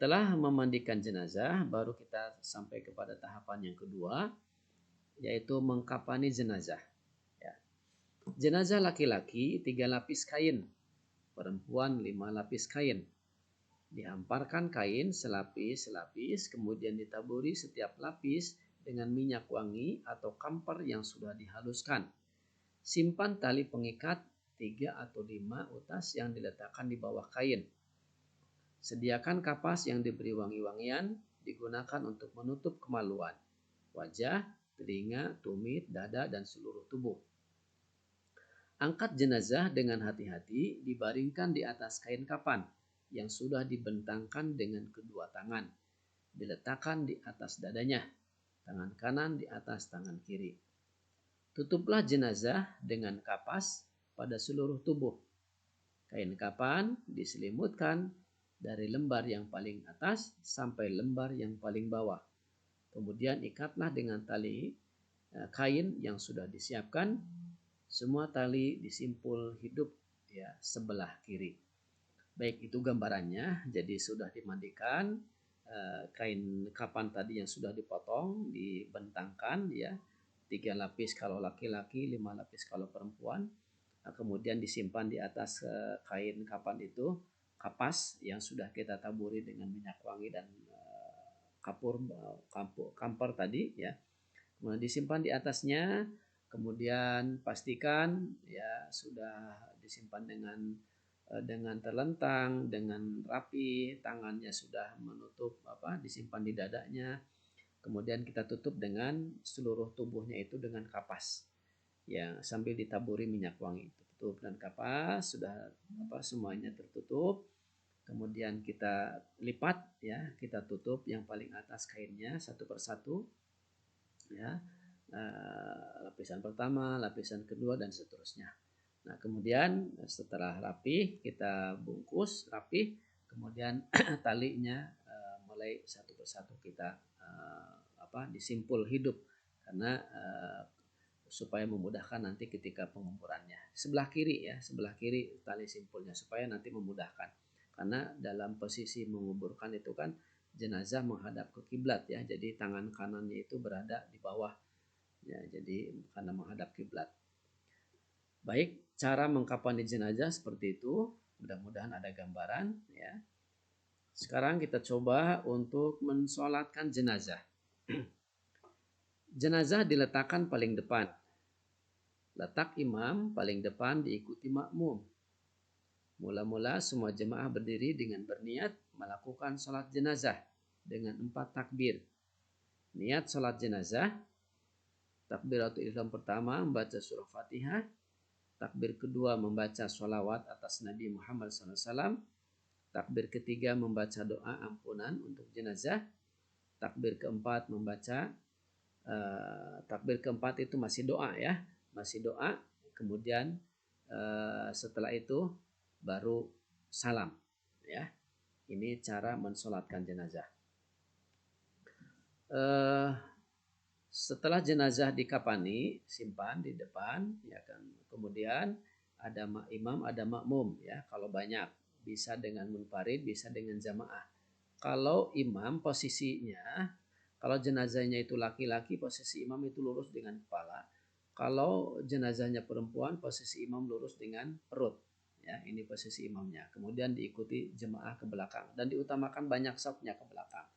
Setelah memandikan jenazah, baru kita sampai kepada tahapan yang kedua, yaitu mengkafani jenazah. Ya. Jenazah laki-laki 3 lapis kain, perempuan 5 lapis kain. Dihamparkan kain selapis-selapis, kemudian ditaburi setiap lapis dengan minyak wangi atau kamper yang sudah dihaluskan. Simpan tali pengikat 3 atau 5 utas yang diletakkan di bawah kain. Sediakan kapas yang diberi wangi-wangian, digunakan untuk menutup kemaluan, wajah, telinga, tumit, dada, dan seluruh tubuh. Angkat jenazah dengan hati-hati, dibaringkan di atas kain kafan yang sudah dibentangkan dengan kedua tangan. Diletakkan di atas dadanya, tangan kanan di atas tangan kiri. Tutuplah jenazah dengan kapas pada seluruh tubuh. Kain kafan diselimutkan dari lembar yang paling atas sampai lembar yang paling bawah. Kemudian ikatlah dengan tali kain yang sudah disiapkan. Semua tali disimpul hidup ya sebelah kiri. Baik, itu gambarannya. Jadi sudah dimandikan, kain kafan tadi yang sudah dipotong dibentangkan ya, 3 lapis kalau laki-laki, 5 lapis kalau perempuan. Kemudian disimpan di atas kain kafan itu kapas yang sudah kita taburi dengan minyak wangi dan kamper tadi ya. Kemudian disimpan di atasnya, kemudian pastikan ya sudah disimpan dengan terlentang, dengan rapi, tangannya sudah menutup disimpan di dadanya. Kemudian kita tutup dengan seluruh tubuhnya itu dengan kapas. Ya, sambil ditaburi minyak wangi. Tutup dan kapas sudah semuanya tertutup. Kemudian kita lipat ya, kita tutup yang paling atas kainnya satu persatu ya, lapisan pertama, lapisan kedua dan seterusnya. Nah, kemudian setelah rapi kita bungkus rapi, kemudian talinya mulai satu persatu kita disimpul hidup karena supaya memudahkan nanti ketika penguburannya. Sebelah kiri tali simpulnya supaya nanti memudahkan. Karena dalam posisi menguburkan itu kan jenazah menghadap ke kiblat ya. Jadi tangan kanannya itu berada di bawah. Ya, jadi karena menghadap kiblat. Baik, cara mengkafani jenazah seperti itu. Mudah-mudahan ada gambaran ya. Sekarang kita coba untuk mensolatkan jenazah. Jenazah diletakkan paling depan. Letak imam paling depan diikuti makmum. Mula-mula semua jemaah berdiri dengan berniat melakukan sholat jenazah dengan 4 takbir. Niat sholat jenazah, takbiratul ihram pertama membaca surah Fatihah, takbir kedua membaca sholawat atas Nabi Muhammad SAW, takbir ketiga membaca doa ampunan untuk jenazah, takbir keempat takbir keempat itu masih doa ya, masih doa. Kemudian setelah itu baru salam ya. Ini cara mensolatkan jenazah. Setelah jenazah dikafani, simpan di depan ya kan. Kemudian ada imam, ada makmum ya. Kalau banyak bisa dengan munfarid, bisa dengan jamaah. Kalau imam posisinya, kalau jenazahnya itu laki-laki, posisi imam itu lurus dengan kepala. Kalau jenazahnya perempuan, posisi imam lurus dengan perut. Ya, ini posisi imamnya. Kemudian diikuti jemaah ke belakang dan diutamakan banyak safnya ke belakang.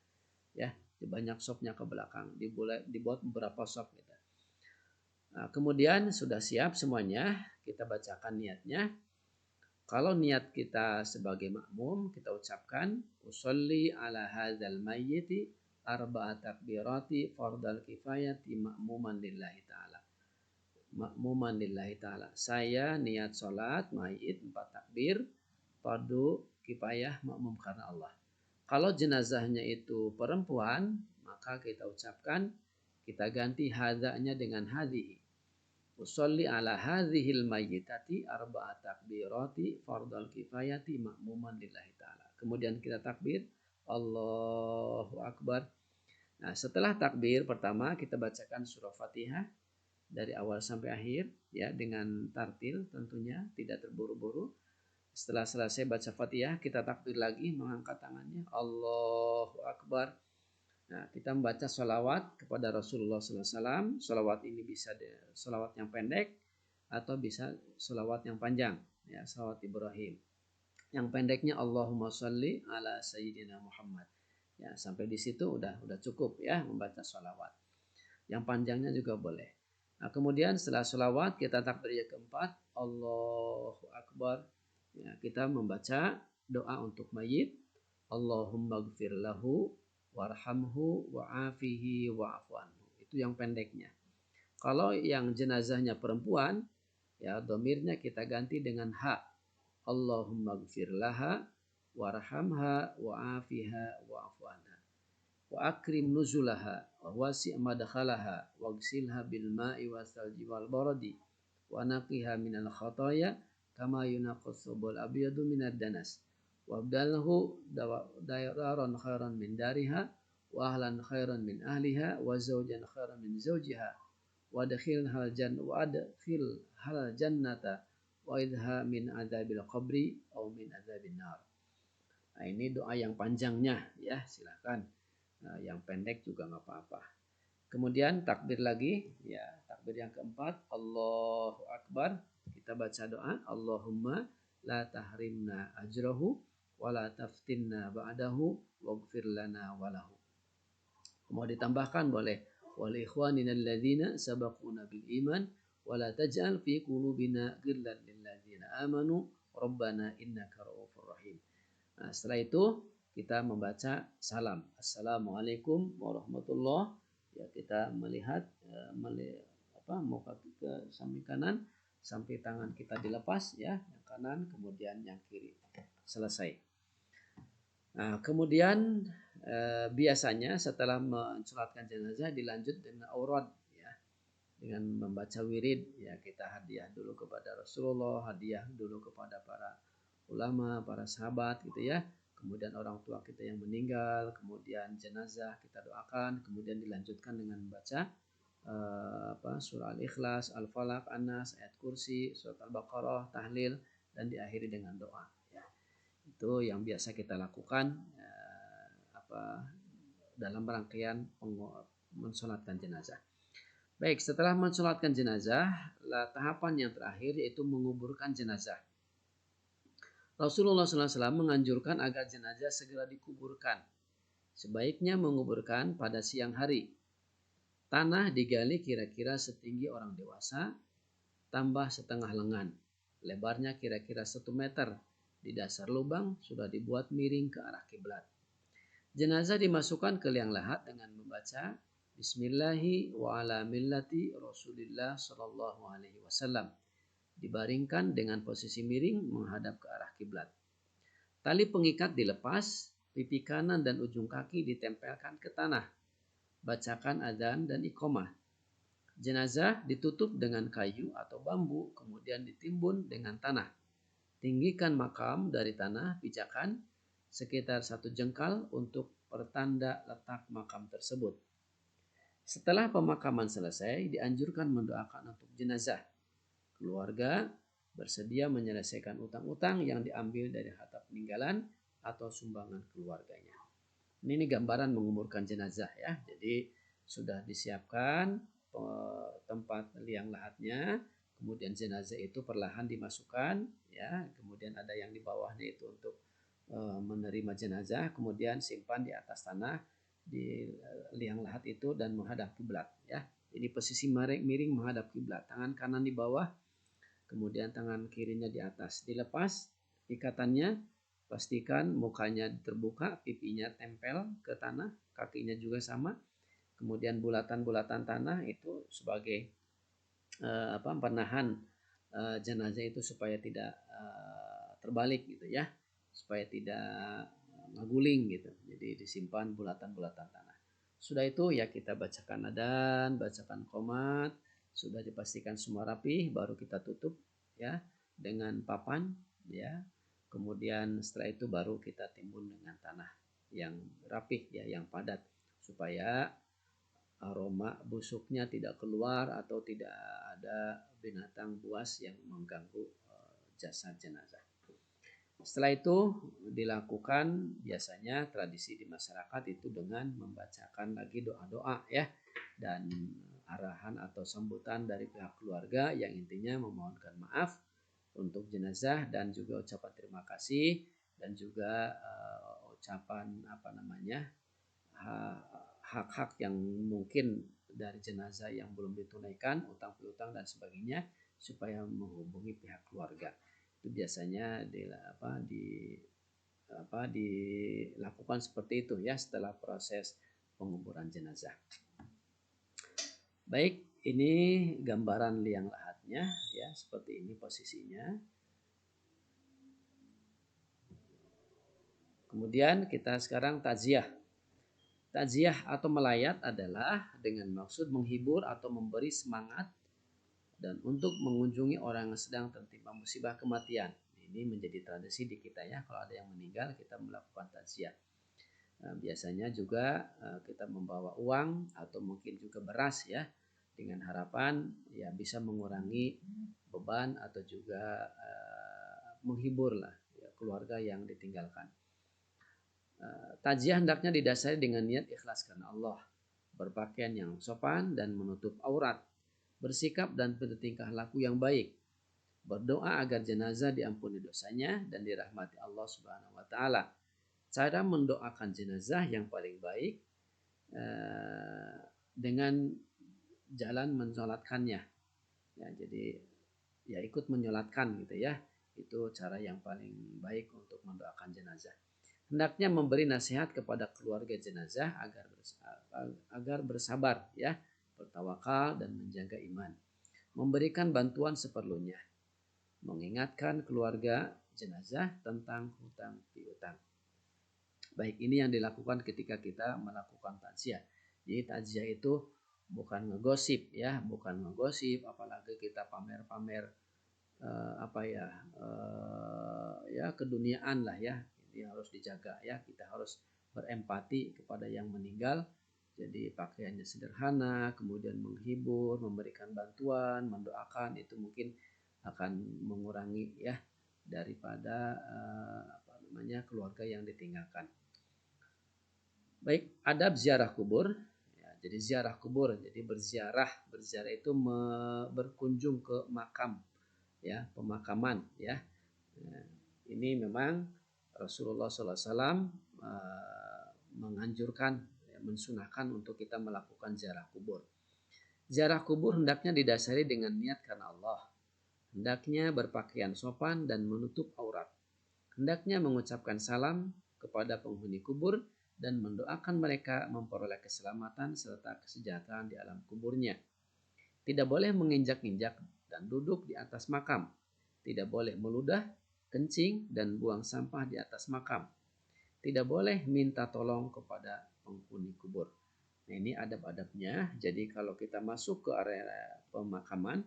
Ya, banyak safnya ke belakang. Dibuat beberapa saf gitu. Nah, kemudian sudah siap semuanya, kita bacakan niatnya. Kalau niat kita sebagai makmum, kita ucapkan usolli ala hadzal mayyiti arba'a takbirati fardal kifayati ma'muman lillahi ta'ala. Makmuman lillahi ta'ala. Saya niat sholat mayit 4 takbir fardu kifayah makmum karena Allah. Kalau jenazahnya itu perempuan, maka kita ucapkan, kita ganti hadzanya dengan hadhihi. Usolli ala hadhil mayyitati arba'a takbirati fardal kifayati makmuman lillahi ta'ala. Kemudian kita takbir Allahu Akbar. Nah, setelah takbir pertama kita bacakan surah Fatihah dari awal sampai akhir ya, dengan tartil tentunya, tidak terburu-buru. Setelah selesai baca Fatihah, kita takbir lagi, mengangkat tangannya, Allahu Akbar. Nah, kita membaca sholawat kepada Rasulullah SAW. Sholawat ini bisa sholawat yang pendek atau bisa sholawat yang panjang, ya, sholawat Ibrahim. Yang pendeknya Allahumma sholli ala Sayyidina Muhammad. Ya, sampai di situ udah cukup ya membaca sholawat. Yang panjangnya juga boleh. Nah, kemudian setelah sholawat kita takbir yang keempat, Allahu Akbar. Ya, kita membaca doa untuk mayit. Allahumma gfir lahu warhamhu wa'afihi wa'afu anhu. Itu yang pendeknya. Kalau yang jenazahnya perempuan, ya domirnya kita ganti dengan ha. Allahumma gfir laha warhamha wa'afiha wa'afu anha. Wa akrim nuzulaha wa wasi' madkhalaha waghsilha bil ma'i wasalji wal baradi wa naqiha minal khataya kama yunaqqas thawbul abyadu minad danas wabdalhu dayaran khairan min dariha wa ahlan khairan min ahliha wa zawjan khairan min zawjiha wa adkhil hal jannata wa idha min adzabil qabri aw min adzabin nar. Nah, ini doa yang panjangnya ya, silakan. Nah, yang pendek juga nggak apa-apa. Kemudian takbir lagi, ya takbir yang keempat, Allahu Akbar. Kita baca doa, Allahumma la tahrimna ajrahu wa la taftinna ba'dahu waghfir lana walahu. Mau ditambahkan boleh, wal ikhwanina alladzina sabaquna bil iman wa la taj'al fi qulubina ghillan lil ladzina amanu rabbana innaka ra'ufur rahim. Nah, setelah itu kita membaca salam. Assalamualaikum warahmatullahi. Ya, kita melihat muka ke samping kanan sampai tangan kita dilepas ya, yang kanan kemudian yang kiri. Selesai. Nah, kemudian biasanya setelah mensolatkan jenazah dilanjut dengan aurad ya, dengan membaca wirid ya, kita hadiah dulu kepada Rasulullah, hadiah dulu kepada para ulama, para sahabat gitu ya. Kemudian orang tua kita yang meninggal, kemudian jenazah kita doakan, kemudian dilanjutkan dengan membaca surah Al-Ikhlas, Al-Falaq, An-Nas, ayat kursi, surat Al-Baqarah, tahlil, dan diakhiri dengan doa. Ya. Itu yang biasa kita lakukan dalam rangkaian mensolatkan jenazah. Baik, setelah mensolatkan jenazah, tahapan yang terakhir yaitu menguburkan jenazah. Rasulullah SAW menganjurkan agar jenazah segera dikuburkan. Sebaiknya menguburkan pada siang hari. Tanah digali kira-kira setinggi orang dewasa, tambah setengah lengan. Lebarnya kira-kira 1 meter. Di dasar lubang sudah dibuat miring ke arah kiblat. Jenazah dimasukkan ke liang lahat dengan membaca Bismillahi wa ala millati Rasulillah sallallahu alaihi wasallam. Dibaringkan dengan posisi miring menghadap ke arah kiblat. Tali pengikat dilepas, pipi kanan dan ujung kaki ditempelkan ke tanah. Bacakan adzan dan iqamah. Jenazah ditutup dengan kayu atau bambu, kemudian ditimbun dengan tanah. Tinggikan makam dari tanah pijakan sekitar 1 jengkal untuk pertanda letak makam tersebut. Setelah pemakaman selesai, dianjurkan mendoakan untuk jenazah. Keluarga bersedia menyelesaikan utang-utang yang diambil dari harta peninggalan atau sumbangan keluarganya. Ini gambaran menguburkan jenazah ya. Jadi sudah disiapkan tempat liang lahatnya, kemudian jenazah itu perlahan dimasukkan ya, kemudian ada yang di bawahnya itu untuk menerima jenazah, kemudian simpan di atas tanah di liang lahat itu dan menghadap kiblat ya. Jadi posisi miring menghadap kiblat, tangan kanan di bawah, kemudian tangan kirinya di atas. Dilepas ikatannya, pastikan mukanya terbuka, pipinya tempel ke tanah, kakinya juga sama. Kemudian bulatan-bulatan tanah itu sebagai penahan jenazah itu supaya tidak terbalik gitu ya, supaya tidak ngaguling gitu. Jadi disimpan bulatan-bulatan tanah. Sudah itu ya kita bacakan adzan, bacakan qomat. Sudah dipastikan semua rapi, baru kita tutup ya dengan papan ya. Kemudian setelah itu baru kita timbun dengan tanah yang rapih ya, yang padat supaya aroma busuknya tidak keluar atau tidak ada binatang buas yang mengganggu jasad jenazah. Setelah itu dilakukan biasanya tradisi di masyarakat itu dengan membacakan lagi doa-doa ya, dan arahan atau sambutan dari pihak keluarga yang intinya memohonkan maaf untuk jenazah dan juga ucapan terima kasih dan juga ucapan apa namanya hak-hak yang mungkin dari jenazah yang belum ditunaikan, utang piutang dan sebagainya supaya menghubungi pihak keluarga. Itu biasanya dilakukan seperti itu ya setelah proses penguburan jenazah. Baik, ini gambaran liang lahatnya ya, seperti ini posisinya. Kemudian kita sekarang takziah. Takziah atau melayat adalah dengan maksud menghibur atau memberi semangat dan untuk mengunjungi orang yang sedang tertimpa musibah kematian. Ini menjadi tradisi di kita ya, kalau ada yang meninggal kita melakukan takziah. Biasanya juga kita membawa uang atau mungkin juga beras ya, dengan harapan ya bisa mengurangi beban atau juga menghibur lah ya, keluarga yang ditinggalkan. Takziah hendaknya didasari dengan niat ikhlas karena Allah, berpakaian yang sopan dan menutup aurat, bersikap dan bertingkah laku yang baik, berdoa agar jenazah diampuni dosanya dan dirahmati Allah Subhanahu wa taala. Cara mendoakan jenazah yang paling baik dengan jalan mensolatkannya. Ya, jadi ya ikut menyolatkan gitu ya. Itu cara yang paling baik untuk mendoakan jenazah. Hendaknya memberi nasihat kepada keluarga jenazah agar bersabar ya, bertawakal dan menjaga iman. Memberikan bantuan seperlunya. Mengingatkan keluarga jenazah tentang hutang piutang. Baik, ini yang dilakukan ketika kita melakukan takziah. Jadi takziah itu bukan ngegosip ya, bukan ngegosip, apalagi kita pamer-pamer ya keduniaan lah ya. Ini harus dijaga ya, kita harus berempati kepada yang meninggal. Jadi pakaiannya sederhana, kemudian menghibur, memberikan bantuan, mendoakan, itu mungkin akan mengurangi ya daripada keluarga yang ditinggalkan. Baik, adab ziarah kubur. Ya, jadi ziarah kubur, jadi berziarah itu berkunjung ke makam, ya pemakaman, ya. Nah, ini memang Rasulullah SAW menganjurkan, ya, mensunahkan untuk kita melakukan ziarah kubur. Ziarah kubur hendaknya didasari dengan niat karena Allah. Hendaknya berpakaian sopan dan menutup aurat. Hendaknya mengucapkan salam kepada penghuni kubur dan mendoakan mereka memperoleh keselamatan serta kesejahteraan di alam kuburnya. Tidak boleh menginjak-injak dan duduk di atas makam. Tidak boleh meludah, kencing, dan buang sampah di atas makam. Tidak boleh minta tolong kepada penghuni kubur. Nah, ini adab-adabnya. Jadi kalau kita masuk ke area pemakaman,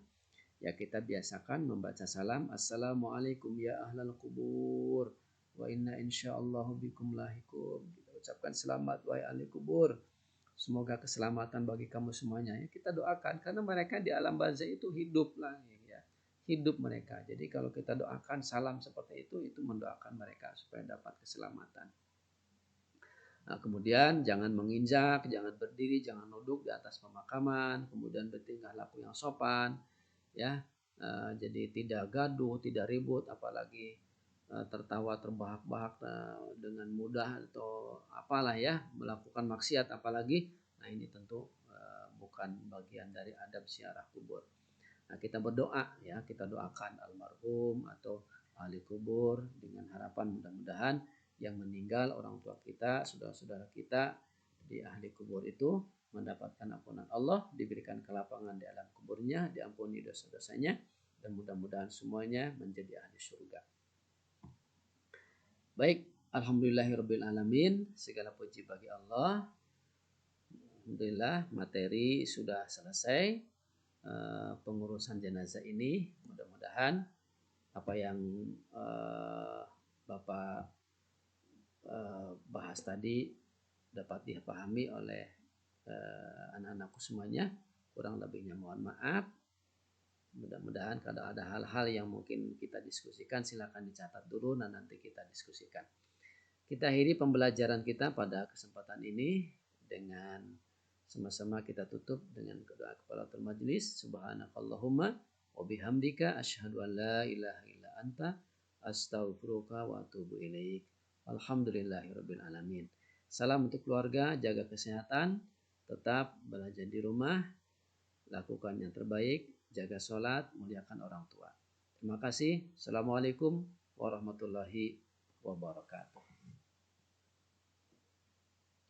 ya kita biasakan membaca salam. Assalamualaikum ya ahlal kubur. Wa inna insyaallahu bikum lahikum. Kita ucapkan selamat wahai ahli kubur. Semoga keselamatan bagi kamu semuanya. Ya, kita doakan karena mereka di alam barzah itu hidup lagi ya. Hidup mereka. Jadi kalau kita doakan salam seperti itu mendoakan mereka supaya dapat keselamatan. Nah, kemudian jangan menginjak, jangan berdiri, jangan duduk di atas pemakaman, kemudian bertingkah laku yang sopan, ya. Jadi tidak gaduh, tidak ribut, apalagi tertawa terbahak-bahak dengan mudah atau apalah ya, melakukan maksiat apalagi. Nah, ini tentu bukan bagian dari adab ziarah kubur. Nah, kita berdoa ya, kita doakan almarhum atau ahli kubur dengan harapan mudah-mudahan yang meninggal, orang tua kita, saudara-saudara kita di ahli kubur itu mendapatkan ampunan Allah, diberikan kelapangan di alam kuburnya, diampuni dosa-dosanya, dan mudah-mudahan semuanya menjadi ahli surga. Baik, alhamdulillahirrabbilalamin, segala puji bagi Allah. Alhamdulillah, materi sudah selesai. Pengurusan jenazah ini, mudah-mudahan apa yang Bapak bahas tadi dapat dipahami oleh anak-anakku semuanya. Kurang lebihnya mohon maaf. Mudah-mudahan kalau ada hal-hal yang mungkin kita diskusikan silakan dicatat dulu dan nanti kita diskusikan. Kita akhiri pembelajaran kita pada kesempatan ini dengan sama-sama kita tutup dengan doa kafaratul majelis. Subhanakallahumma wa bihamdika asyhadu an la ilaha illa anta astaghfiruka wa atubu ilaik. Alhamdulillahirabbil alamin. Salam untuk keluarga, jaga kesehatan, tetap belajar di rumah, lakukan yang terbaik, jaga sholat, muliakan orang tua. Terima kasih. Assalamualaikum warahmatullahi wabarakatuh.